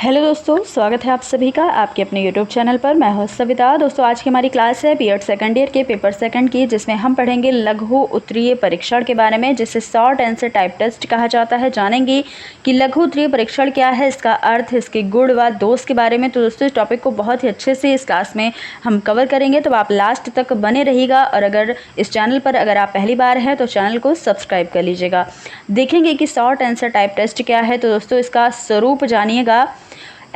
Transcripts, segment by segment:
Hello दोस्तों, स्वागत है आप सभी का आपके अपने यूट्यूब चैनल पर। मैं हूं सविता। दोस्तों आज की हमारी क्लास है बीएड सेकंड ईयर के पेपर सेकंड की, जिसमें हम पढ़ेंगे लघु उत्तरीय परीक्षण के बारे में, जिसे शॉर्ट आंसर टाइप टेस्ट कहा जाता है। जानेंगे कि लघु उत्तरीय परीक्षण क्या है, इसका अर्थ, इसके गुण व दोष के बारे में। तो दोस्तों इस टॉपिक को बहुत ही अच्छे से इस क्लास में हम कवर करेंगे, तो आप लास्ट तक बने रहिएगा। और अगर इस चैनल पर अगर आप पहली बार हैं तो चैनल को सब्सक्राइब कर लीजिएगा। देखेंगे कि शॉर्ट आंसर टाइप टेस्ट क्या है। तो दोस्तों इसका स्वरूप जानिएगा।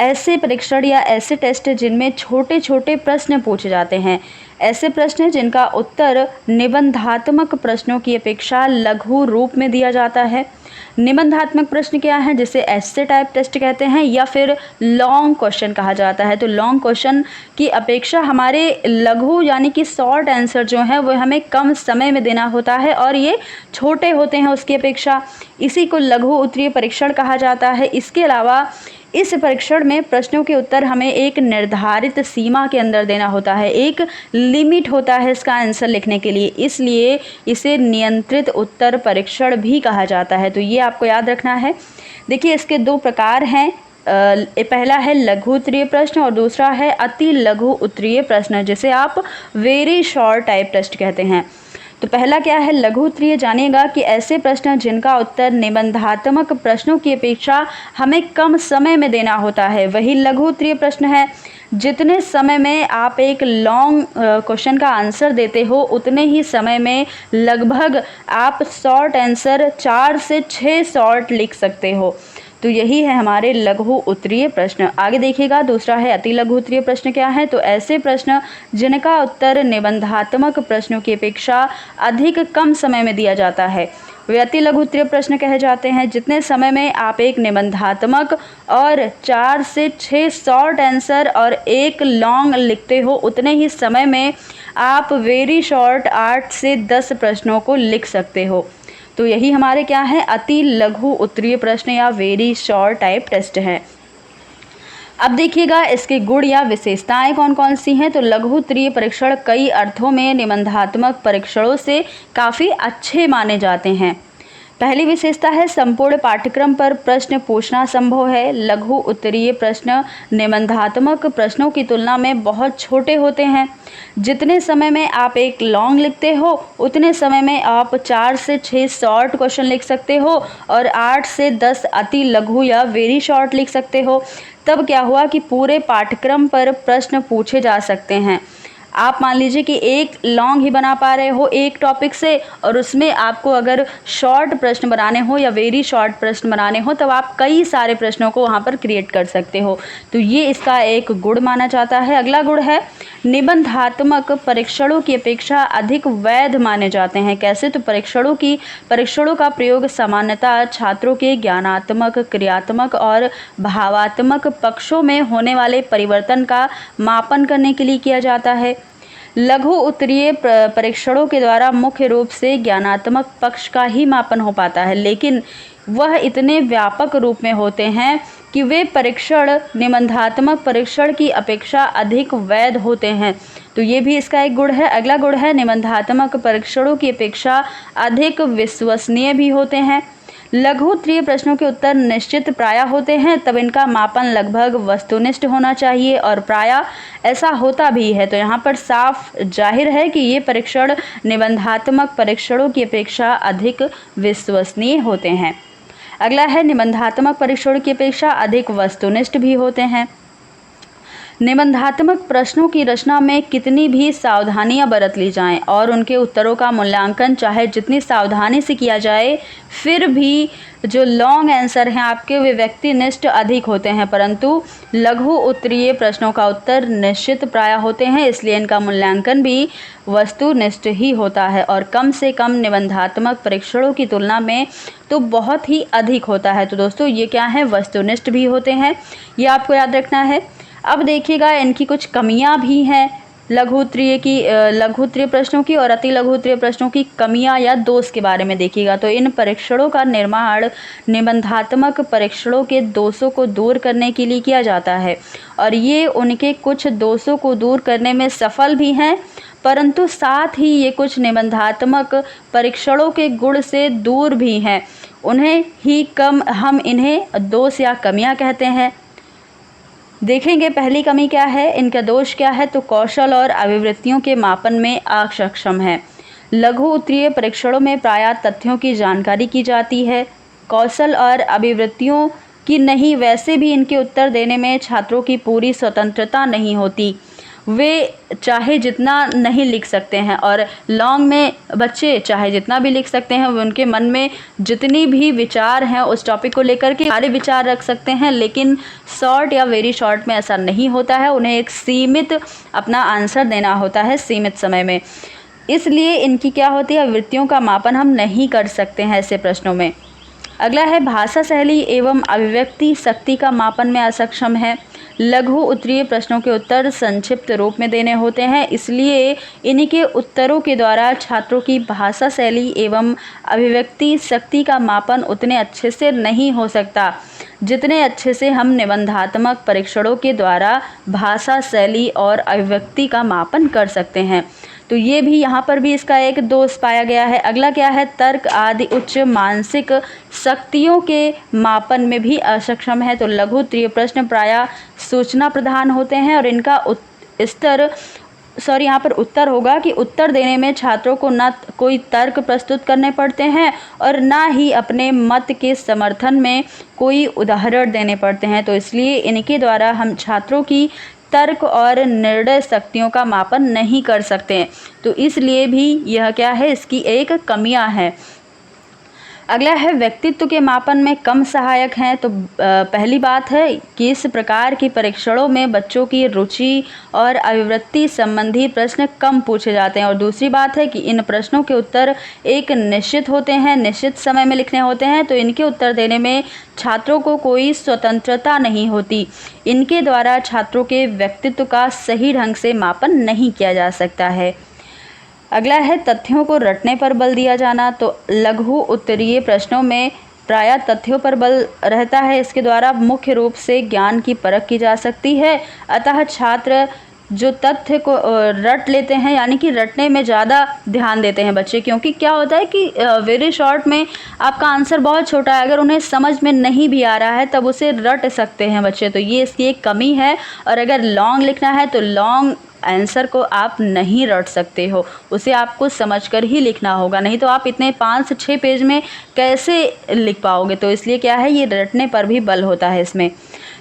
ऐसे परीक्षण या ऐसे टेस्ट जिनमें छोटे छोटे प्रश्न पूछे जाते हैं, ऐसे प्रश्न जिनका उत्तर निबंधात्मक प्रश्नों की अपेक्षा लघु रूप में दिया जाता है। निबंधात्मक प्रश्न क्या है, जिसे ऐसे टाइप टेस्ट कहते हैं, या फिर लॉन्ग क्वेश्चन कहा जाता है। तो लॉन्ग क्वेश्चन की अपेक्षा हमारे लघु यानी कि शॉर्ट आंसर जो है वो हमें कम समय में देना होता है और ये छोटे होते हैं उसकी अपेक्षा। इसी को लघु उत्तरीय परीक्षण कहा जाता है। इसके अलावा इस परीक्षण में प्रश्नों के उत्तर हमें एक निर्धारित सीमा के अंदर देना होता है, एक लिमिट होता है इसका आंसर लिखने के लिए, इसलिए इसे नियंत्रित उत्तर परीक्षण भी कहा जाता है। तो ये आपको याद रखना है। देखिए इसके दो प्रकार हैं। पहला है लघु उत्तरीय प्रश्न और दूसरा है अति लघु उत्तरीय प्रश्न, जिसे आप वेरी शॉर्ट टाइप टेस्ट कहते हैं। तो पहला क्या है, लघु उत्तरीय। जानिएगा कि ऐसे प्रश्न जिनका उत्तर निबंधात्मक प्रश्नों की अपेक्षा हमें कम समय में देना होता है, वही लघु उत्तरीय प्रश्न है। जितने समय में आप एक लॉन्ग क्वेश्चन का आंसर देते हो, उतने ही समय में लगभग आप शॉर्ट आंसर 4 से 6 शॉर्ट लिख सकते हो। तो यही है हमारे लघु उत्तरीय प्रश्न। आगे देखिएगा, दूसरा है अति लघु उत्तरीय प्रश्न क्या है। तो ऐसे प्रश्न जिनका उत्तर निबंधात्मक प्रश्नों की अपेक्षा अधिक कम समय में दिया जाता है, वे अति लघु उत्तरीय प्रश्न कहे जाते हैं। जितने समय में आप एक निबंधात्मक और 4 से 6 शॉर्ट आंसर और एक लॉन्ग लिखते हो, उतने ही समय में आप वेरी शॉर्ट 8 से 10 प्रश्नों को लिख सकते हो। तो यही हमारे क्या है, अति लघु उत्तरीय प्रश्न या वेरी शॉर्ट टाइप टेस्ट है। अब देखिएगा इसके गुण या विशेषताएं कौन कौन सी हैं। तो लघु उत्तरीय परीक्षण कई अर्थों में निबंधात्मक परीक्षणों से काफ़ी अच्छे माने जाते हैं। पहली विशेषता है संपूर्ण पाठ्यक्रम पर प्रश्न पूछना संभव है। लघु उत्तरीय प्रश्न निबंधात्मक प्रश्नों की तुलना में बहुत छोटे होते हैं। जितने समय में आप एक लॉन्ग लिखते हो, उतने समय में आप 4 से 6 शॉर्ट क्वेश्चन लिख सकते हो और 8 से 10 अति लघु या वेरी शॉर्ट लिख सकते हो। तब क्या हुआ कि पूरे पाठ्यक्रम पर प्रश्न पूछे जा सकते हैं। आप मान लीजिए कि एक लॉन्ग ही बना पा रहे हो एक टॉपिक से, और उसमें आपको अगर शॉर्ट प्रश्न बनाने हो या वेरी शॉर्ट प्रश्न बनाने हो, तब आप कई सारे प्रश्नों को वहाँ पर क्रिएट कर सकते हो। तो ये इसका एक गुण माना जाता है। अगला गुण है निबंधात्मक परीक्षणों की अपेक्षा अधिक वैध माने जाते हैं। कैसे? तो परीक्षणों का प्रयोग सामान्यतः छात्रों के ज्ञानात्मक, क्रियात्मक और भावात्मक पक्षों में होने वाले परिवर्तन का मापन करने के लिए किया जाता है। लघु उत्तरीय परीक्षणों के द्वारा मुख्य रूप से ज्ञानात्मक पक्ष का ही मापन हो पाता है, लेकिन वह इतने व्यापक रूप में होते हैं कि वे परीक्षण निबंधात्मक परीक्षण की अपेक्षा अधिक वैध होते हैं। तो ये भी इसका एक गुण है। अगला गुण है निबंधात्मक परीक्षणों की अपेक्षा अधिक विश्वसनीय भी होते हैं। लघु उत्तरीय प्रश्नों के उत्तर निश्चित प्रायः होते हैं, तब इनका मापन लगभग वस्तुनिष्ठ होना चाहिए और प्रायः ऐसा होता भी है। तो यहाँ पर साफ जाहिर है कि ये परीक्षण निबंधात्मक परीक्षणों की अपेक्षा अधिक विश्वसनीय होते हैं। अगला है निबंधात्मक परीक्षणों की अपेक्षा अधिक वस्तुनिष्ठ भी होते हैं। निबंधात्मक प्रश्नों की रचना में कितनी भी सावधानियां बरत ली जाएं और उनके उत्तरों का मूल्यांकन चाहे जितनी सावधानी से किया जाए, फिर भी जो लॉन्ग आंसर हैं आपके, वे व्यक्तिनिष्ठ अधिक होते हैं, परंतु लघु उत्तरीय प्रश्नों का उत्तर निश्चित प्राय होते हैं, इसलिए इनका मूल्यांकन भी वस्तुनिष्ठ ही होता है और कम से कम निबंधात्मक परीक्षणों की तुलना में तो बहुत ही अधिक होता है। तो दोस्तों ये क्या है, वस्तुनिष्ठ भी होते हैं, ये आपको याद रखना है। अब देखिएगा इनकी कुछ कमियां भी हैं लघु उत्तरीय प्रश्नों की और अति लघु उत्तरीय प्रश्नों की कमियां या दोष के बारे में देखिएगा। तो इन परीक्षणों का निर्माण निबंधात्मक परीक्षणों के दोषों को दूर करने के लिए किया जाता है और ये उनके कुछ दोषों को दूर करने में सफल भी हैं, परंतु साथ ही ये कुछ निबंधात्मक परीक्षणों के गुण से दूर भी हैं। हम इन्हें दोष या कमियां कहते हैं। देखेंगे पहली कमी क्या है, इनका दोष क्या है। तो कौशल और अभिवृत्तियों के मापन में अक्षम है। लघु उत्तरीय परीक्षणों में प्रायः तथ्यों की जानकारी की जाती है, कौशल और अभिवृत्तियों की नहीं। वैसे भी इनके उत्तर देने में छात्रों की पूरी स्वतंत्रता नहीं होती, वे चाहे जितना नहीं लिख सकते हैं। और लॉन्ग में बच्चे चाहे जितना भी लिख सकते हैं, वो उनके मन में जितनी भी विचार हैं उस टॉपिक को लेकर के सारे विचार रख सकते हैं। लेकिन शॉर्ट या वेरी शॉर्ट में ऐसा नहीं होता है, उन्हें एक सीमित अपना आंसर देना होता है सीमित समय में। इसलिए इनकी क्या होती है, अभिवृत्तियों का मापन हम नहीं कर सकते हैं ऐसे प्रश्नों में। अगला है भाषा शैली एवं अभिव्यक्ति शक्ति का मापन में अक्षम है। लघु उत्तरीय प्रश्नों के उत्तर संक्षिप्त रूप में देने होते हैं, इसलिए इनके उत्तरों के द्वारा छात्रों की भाषा शैली एवं अभिव्यक्ति शक्ति का मापन उतने अच्छे से नहीं हो सकता जितने अच्छे से हम निबंधात्मक परीक्षणों के द्वारा भाषा शैली और अभिव्यक्ति का मापन कर सकते हैं। तो ये भी यहाँ पर भी इसका एक दोष पाया गया है। अगला क्या है, तर्क आदि उच्च मानसिक शक्तियों के मापन में भी अक्षम है। तो लघु उत्तरीय प्रश्न प्रायः सूचना प्रधान होते हैं और इनका यहाँ पर उत्तर होगा कि उत्तर देने में छात्रों को न कोई तर्क प्रस्तुत करने पड़ते हैं और ना ही अपने मत के समर्थन में कोई उदाहरण देने पड़ते हैं। तो इसलिए इनके द्वारा हम छात्रों की तर्क और निर्णय शक्तियों का मापन नहीं कर सकते। तो इसलिए भी यह क्या है, इसकी एक कमियां है। अगला है व्यक्तित्व के मापन में कम सहायक हैं। तो पहली बात है कि इस प्रकार की परीक्षणों में बच्चों की रुचि और अभिवृत्ति संबंधी प्रश्न कम पूछे जाते हैं। और दूसरी बात है कि इन प्रश्नों के उत्तर एक निश्चित होते हैं, निश्चित समय में लिखने होते हैं। तो इनके उत्तर देने में छात्रों को कोई स्वतंत्रता नहीं होती। इनके द्वारा छात्रों के व्यक्तित्व का सही ढंग से मापन नहीं किया जा सकता है। अगला है तथ्यों को रटने पर बल दिया जाना। तो लघु उत्तरीय प्रश्नों में प्रायः तथ्यों पर बल रहता है, इसके द्वारा मुख्य रूप से ज्ञान की परख की जा सकती है। अतः छात्र जो तथ्य को रट लेते हैं, यानी कि रटने में ज़्यादा ध्यान देते हैं बच्चे, क्योंकि क्या होता है कि वेरी शॉर्ट में आपका आंसर बहुत छोटा है, अगर उन्हें समझ में नहीं भी आ रहा है तब उसे रट सकते हैं बच्चे। तो ये इसकी एक कमी है। और अगर लॉन्ग लिखना है तो लॉन्ग आंसर को आप नहीं रट सकते हो, उसे आपको समझकर ही लिखना होगा, नहीं तो आप इतने 5 से 6 पेज में कैसे लिख पाओगे। तो इसलिए क्या है, ये रटने पर भी बल होता है इसमें।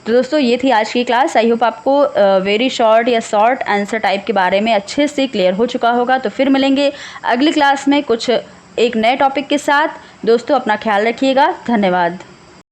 तो दोस्तों ये थी आज की क्लास। आई होप आपको वेरी शॉर्ट या शॉर्ट आंसर टाइप के बारे में अच्छे से क्लियर हो चुका होगा। तो फिर मिलेंगे अगली क्लास में एक नए टॉपिक के साथ। दोस्तों अपना ख्याल रखिएगा। धन्यवाद।